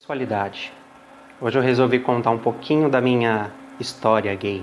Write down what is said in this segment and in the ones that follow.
Sexualidade. Hoje eu resolvi contar um pouquinho da minha história gay.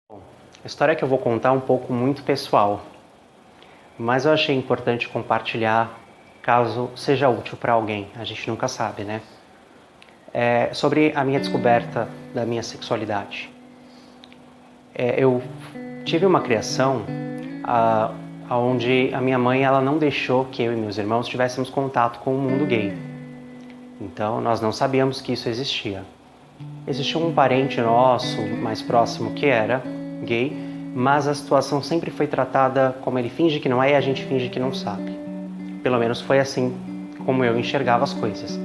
Bom, a história que eu vou contar é um pouco muito pessoal, mas eu achei importante compartilhar caso seja útil para alguém, a gente nunca sabe, né? Sobre a minha descoberta da minha sexualidade. Eu tive uma criação onde a minha mãe ela não deixou que eu e meus irmãos tivéssemos contato com o mundo gay. Então nós não sabíamos que isso existia. Existia um parente nosso mais próximo que era gay, mas a situação sempre foi tratada como ele finge que não é e a gente finge que não sabe. Pelo menos foi assim como eu enxergava as coisas,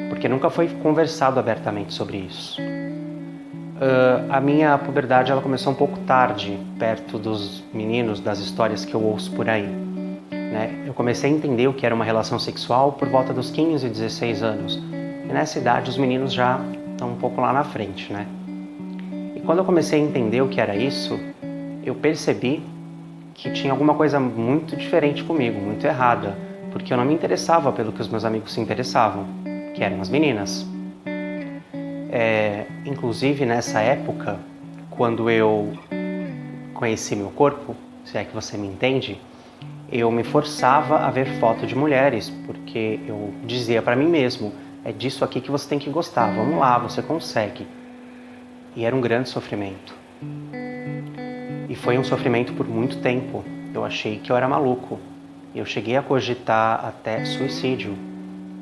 porque nunca foi conversado abertamente sobre isso. A minha puberdade ela começou um pouco tarde, perto dos meninos, das histórias que eu ouço por aí. Né? Eu comecei a entender o que era uma relação sexual por volta dos 15 e 16 anos. E nessa idade os meninos já estão um pouco lá na frente, né? E quando eu comecei a entender o que era isso, eu percebi que tinha alguma coisa muito diferente comigo, muito errada, porque eu não me interessava pelo que os meus amigos se interessavam, que eram as meninas. Inclusive nessa época, quando eu conheci meu corpo, se é que você me entende, eu me forçava a ver foto de mulheres, porque eu dizia para mim mesmo, é disso aqui que você tem que gostar, vamos lá, você consegue. E era um grande sofrimento. E foi um sofrimento por muito tempo. Eu achei que eu era maluco. Eu cheguei a cogitar até suicídio,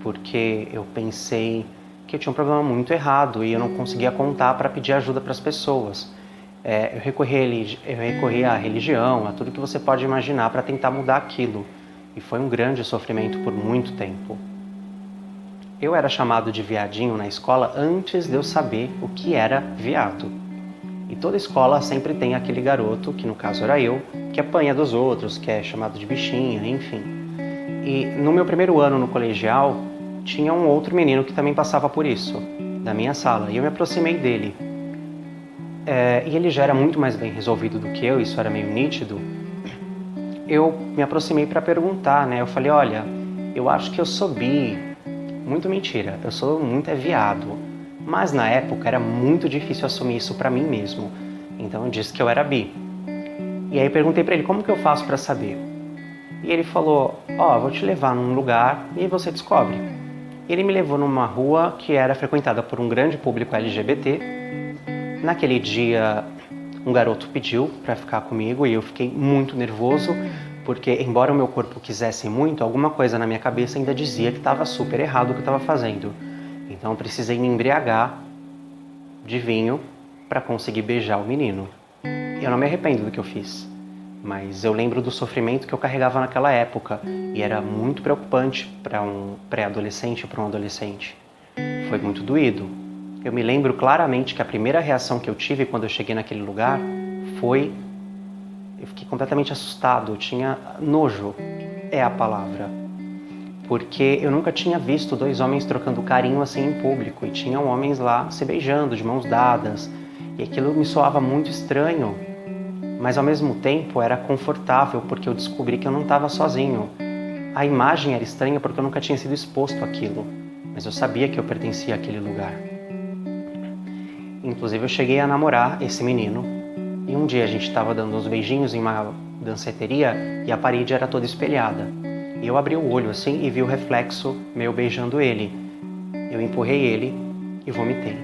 porque eu pensei que eu tinha um problema muito errado e eu não conseguia contar para pedir ajuda para as pessoas. Eu recorri à religião, a tudo que você pode imaginar para tentar mudar aquilo. E foi um grande sofrimento por muito tempo. Eu era chamado de viadinho na escola antes de eu saber o que era viado. E toda escola sempre tem aquele garoto, que no caso era eu, que apanha dos outros, que é chamado de bichinha, enfim. E no meu primeiro ano no colegial, tinha um outro menino que também passava por isso, da minha sala, e eu me aproximei dele. E ele já era muito mais bem resolvido do que eu, isso era meio nítido. Eu me aproximei para perguntar, né? Eu falei, olha, eu acho que eu sou bi. Muito mentira, eu sou muito viado. Mas na época era muito difícil assumir isso para mim mesmo. Então eu disse que eu era bi. E aí eu perguntei para ele, como que eu faço para saber? E ele falou, vou te levar num lugar e você descobre. Ele me levou numa rua que era frequentada por um grande público LGBT. Naquele dia, um garoto pediu para ficar comigo e eu fiquei muito nervoso, porque embora o meu corpo quisesse muito, alguma coisa na minha cabeça ainda dizia que estava super errado o que eu estava fazendo. Então eu precisei me embriagar de vinho para conseguir beijar o menino. Eu não me arrependo do que eu fiz, mas eu lembro do sofrimento que eu carregava naquela época e era muito preocupante para um pré-adolescente, para um adolescente. Foi muito doído. Eu me lembro claramente que a primeira reação que eu tive quando eu cheguei naquele lugar foi... Eu fiquei completamente assustado, eu tinha nojo, é a palavra. Porque eu nunca tinha visto dois homens trocando carinho assim em público e tinham homens lá se beijando, de mãos dadas. E aquilo me soava muito estranho, mas ao mesmo tempo era confortável porque eu descobri que eu não estava sozinho. A imagem era estranha porque eu nunca tinha sido exposto àquilo, mas eu sabia que eu pertencia àquele lugar. Inclusive eu cheguei a namorar esse menino e um dia a gente estava dando uns beijinhos em uma danceteria e a parede era toda espelhada. E eu abri o olho assim e vi o reflexo meu beijando ele. Eu empurrei ele e vomitei.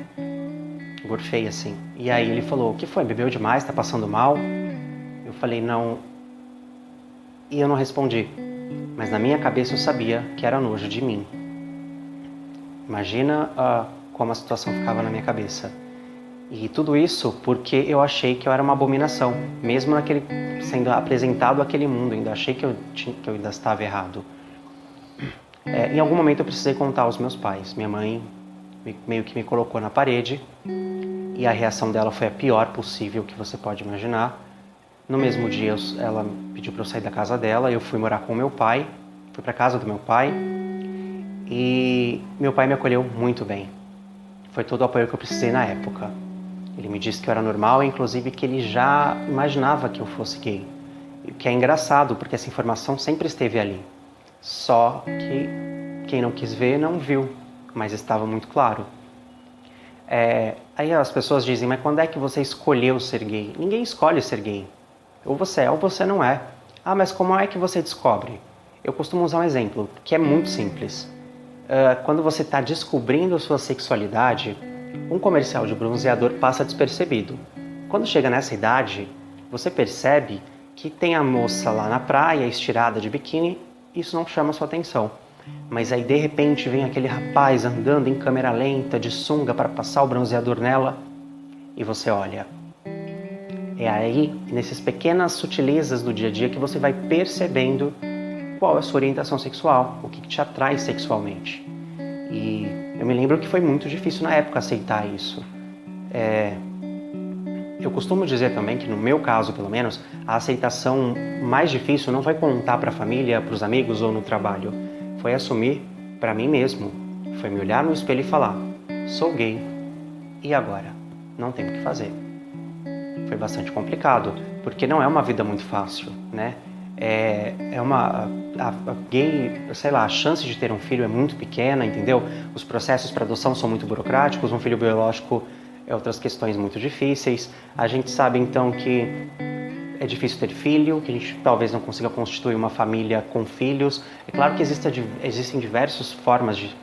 Gorfei assim. E aí ele falou, o que foi? Bebeu demais? Tá passando mal? Eu falei, não. E eu não respondi. Mas na minha cabeça eu sabia que era nojo de mim. Imagina como a situação ficava na minha cabeça. E tudo isso porque eu achei que eu era uma abominação. Mesmo sendo apresentado àquele mundo, ainda achei que eu ainda estava errado. Em algum momento eu precisei contar aos meus pais. Minha mãe meio que me colocou na parede e a reação dela foi a pior possível que você pode imaginar. No mesmo dia ela pediu para eu sair da casa dela, eu fui morar com o meu pai, fui para a casa do meu pai e meu pai me acolheu muito bem. Foi todo o apoio que eu precisei na época. Ele me disse que eu era normal, inclusive que ele já imaginava que eu fosse gay. O que é engraçado, porque essa informação sempre esteve ali. Só que quem não quis ver não viu, mas estava muito claro. Aí as pessoas dizem, mas quando é que você escolheu ser gay? Ninguém escolhe ser gay. Ou você é ou você não é. Ah, mas como é que você descobre? Eu costumo usar um exemplo, que é muito simples. Quando você está descobrindo sua sexualidade, um comercial de bronzeador passa despercebido. Quando chega nessa idade, você percebe que tem a moça lá na praia, estirada de biquíni, isso não chama sua atenção. Mas aí de repente vem aquele rapaz andando em câmera lenta, de sunga para passar o bronzeador nela, e você olha. É aí, nessas pequenas sutilezas do dia a dia, que você vai percebendo qual é a sua orientação sexual, o que te atrai sexualmente. E eu me lembro que foi muito difícil na época aceitar isso. Eu costumo dizer também que, no meu caso pelo menos, a aceitação mais difícil não foi contar para a família, para os amigos ou no trabalho. Foi assumir para mim mesmo. Foi me olhar no espelho e falar, sou gay, e agora? Não tenho o que fazer. Foi bastante complicado, porque não é uma vida muito fácil, né? A gay, sei lá, a chance de ter um filho é muito pequena, entendeu? Os processos para adoção são muito burocráticos, um filho biológico é outras questões muito difíceis. A gente sabe então que é difícil ter filho, que a gente talvez não consiga constituir uma família com filhos. É claro que existem diversas formas de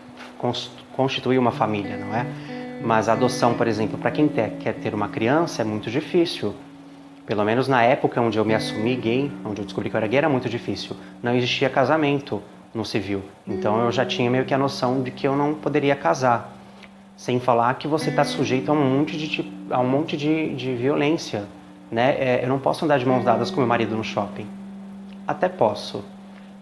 constituir uma família, não é? Mas a adoção, por exemplo, para quem quer ter uma criança é muito difícil. Pelo menos na época onde eu me assumi gay, onde eu descobri que eu era gay, era muito difícil. Não existia casamento no civil. Então eu já tinha meio que a noção de que eu não poderia casar. Sem falar que você está sujeito a um monte de violência, né? Eu não posso andar de mãos dadas com meu marido no shopping. Até posso.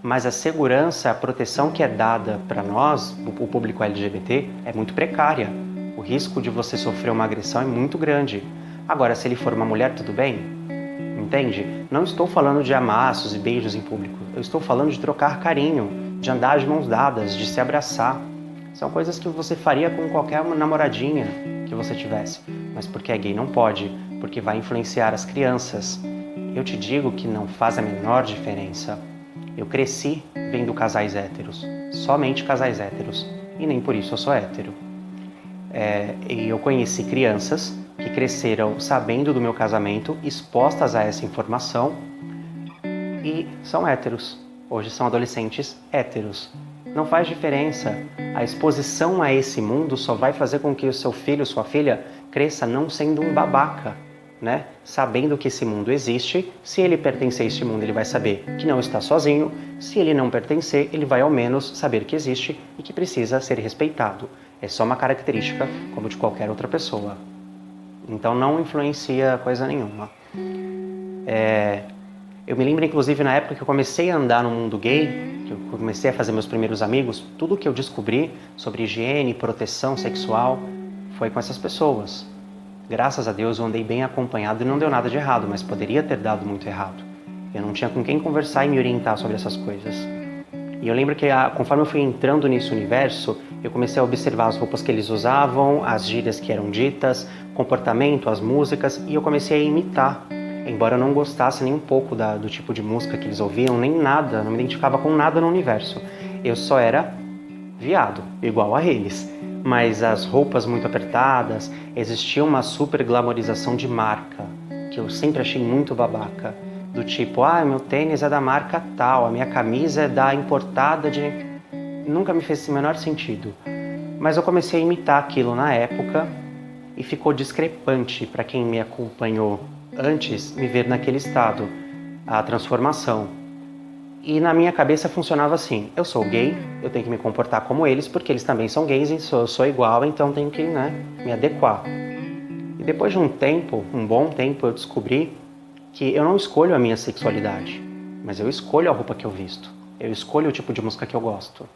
Mas a segurança, a proteção que é dada para nós, o público LGBT, é muito precária. O risco de você sofrer uma agressão é muito grande. Agora, se ele for uma mulher, tudo bem? Entende? Não estou falando de amassos e beijos em público. Eu estou falando de trocar carinho, de andar de mãos dadas, de se abraçar. São coisas que você faria com qualquer namoradinha que você tivesse. Mas porque é gay não pode, porque vai influenciar as crianças. Eu te digo que não faz a menor diferença. Eu cresci vendo casais héteros, somente casais héteros, e nem por isso eu sou hétero. E eu conheci crianças que cresceram sabendo do meu casamento, expostas a essa informação, e são héteros. Hoje são adolescentes héteros. Não faz diferença. A exposição a esse mundo só vai fazer com que o seu filho, sua filha, cresça não sendo um babaca, né? Sabendo que esse mundo existe. Se ele pertencer a este mundo, ele vai saber que não está sozinho. Se ele não pertencer, ele vai ao menos saber que existe e que precisa ser respeitado. É só uma característica como de qualquer outra pessoa. Então não influencia coisa nenhuma. Eu me lembro, inclusive, na época que eu comecei a andar no mundo gay, que eu comecei a fazer meus primeiros amigos, tudo que eu descobri sobre higiene, proteção sexual, foi com essas pessoas. Graças a Deus eu andei bem acompanhado e não deu nada de errado, mas poderia ter dado muito errado. Eu não tinha com quem conversar e me orientar sobre essas coisas. E eu lembro que conforme eu fui entrando nesse universo, eu comecei a observar as roupas que eles usavam, as gírias que eram ditas, o comportamento, as músicas, e eu comecei a imitar. Embora eu não gostasse nem um pouco do tipo de música que eles ouviam, nem nada, não me identificava com nada no universo. Eu só era viado, igual a eles. Mas as roupas muito apertadas, existia uma super glamorização de marca, que eu sempre achei muito babaca. Do tipo, meu tênis é da marca tal, a minha camisa é da importada de... Nunca me fez esse menor sentido. Mas eu comecei a imitar aquilo na época e ficou discrepante para quem me acompanhou antes me ver naquele estado, a transformação. E na minha cabeça funcionava assim, eu sou gay, eu tenho que me comportar como eles, porque eles também são gays e eu sou igual, então tenho que, me adequar. E depois de um bom tempo, eu descobri que eu não escolho a minha sexualidade, mas eu escolho a roupa que eu visto, eu escolho o tipo de música que eu gosto,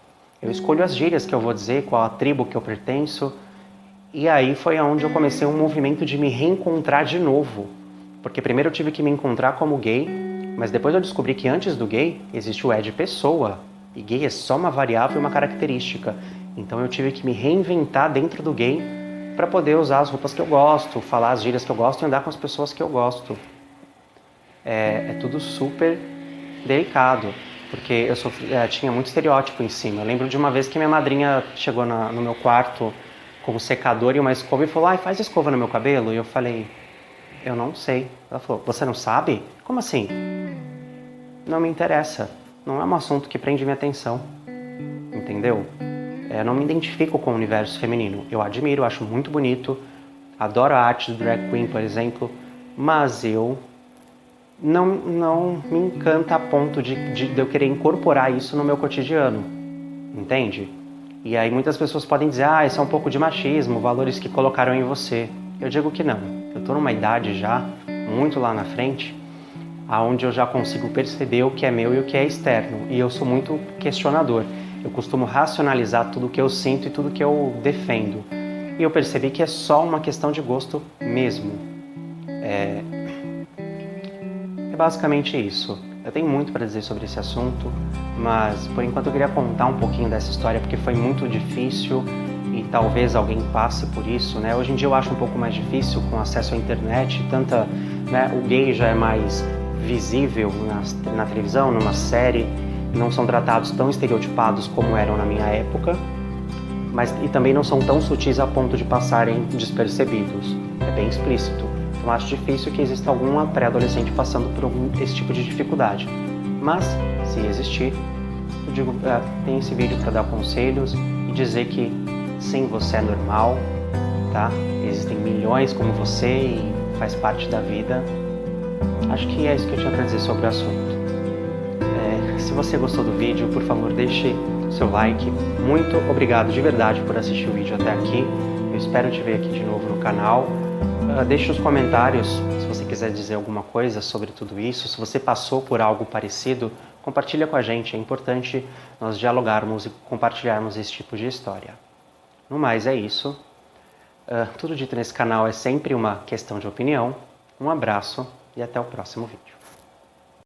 eu escolho as gírias que eu vou dizer, qual a tribo que eu pertenço, e aí foi onde eu comecei um movimento de me reencontrar de novo. Porque primeiro eu tive que me encontrar como gay, mas depois eu descobri que antes do gay existe o Ed pessoa. E gay é só uma variável e uma característica. Então eu tive que me reinventar dentro do gay para poder usar as roupas que eu gosto, falar as gírias que eu gosto e andar com as pessoas que eu gosto. É tudo super delicado, porque eu tinha muito estereótipo em cima. Eu lembro de uma vez que minha madrinha chegou no meu quarto com um secador e uma escova e falou: ai, faz escova no meu cabelo. E eu falei: eu não sei. Ela falou: você não sabe? Como assim? Não me interessa. Não é um assunto que prende minha atenção. Entendeu? Eu não me identifico com o universo feminino. Eu admiro, acho muito bonito, adoro a arte do drag queen, por exemplo, mas eu não me encanta a ponto de eu querer incorporar isso no meu cotidiano, entende? E aí muitas pessoas podem dizer: ah, isso é um pouco de machismo, valores que colocaram em você. Eu digo que não. Eu tô numa idade já, muito lá na frente, aonde eu já consigo perceber o que é meu e o que é externo. E eu sou muito questionador. Eu costumo racionalizar tudo que eu sinto e tudo que eu defendo. E eu percebi que é só uma questão de gosto mesmo. É basicamente isso. Eu tenho muito para dizer sobre esse assunto, mas por enquanto eu queria contar um pouquinho dessa história porque foi muito difícil e talvez alguém passe por isso, né? Hoje em dia eu acho um pouco mais difícil com acesso à internet, o gay já é mais visível na televisão, numa série, não são tratados tão estereotipados como eram na minha época, e também não são tão sutis a ponto de passarem despercebidos. É bem explícito. Então acho difícil que exista alguma pré-adolescente passando por esse tipo de dificuldade. Mas, se existir, eu digo, tem esse vídeo para dar conselhos e dizer que sim, você é normal, tá? Existem milhões como você e faz parte da vida. Acho que é isso que eu tinha para dizer sobre o assunto. Se você gostou do vídeo, por favor, deixe seu like. Muito obrigado de verdade por assistir o vídeo até aqui. Eu espero te ver aqui de novo no canal. Deixe os comentários se você quiser dizer alguma coisa sobre tudo isso. Se você passou por algo parecido, compartilha com a gente. É importante nós dialogarmos e compartilharmos esse tipo de história. No mais, é isso. Tudo dito nesse canal é sempre uma questão de opinião. Um abraço e até o próximo vídeo.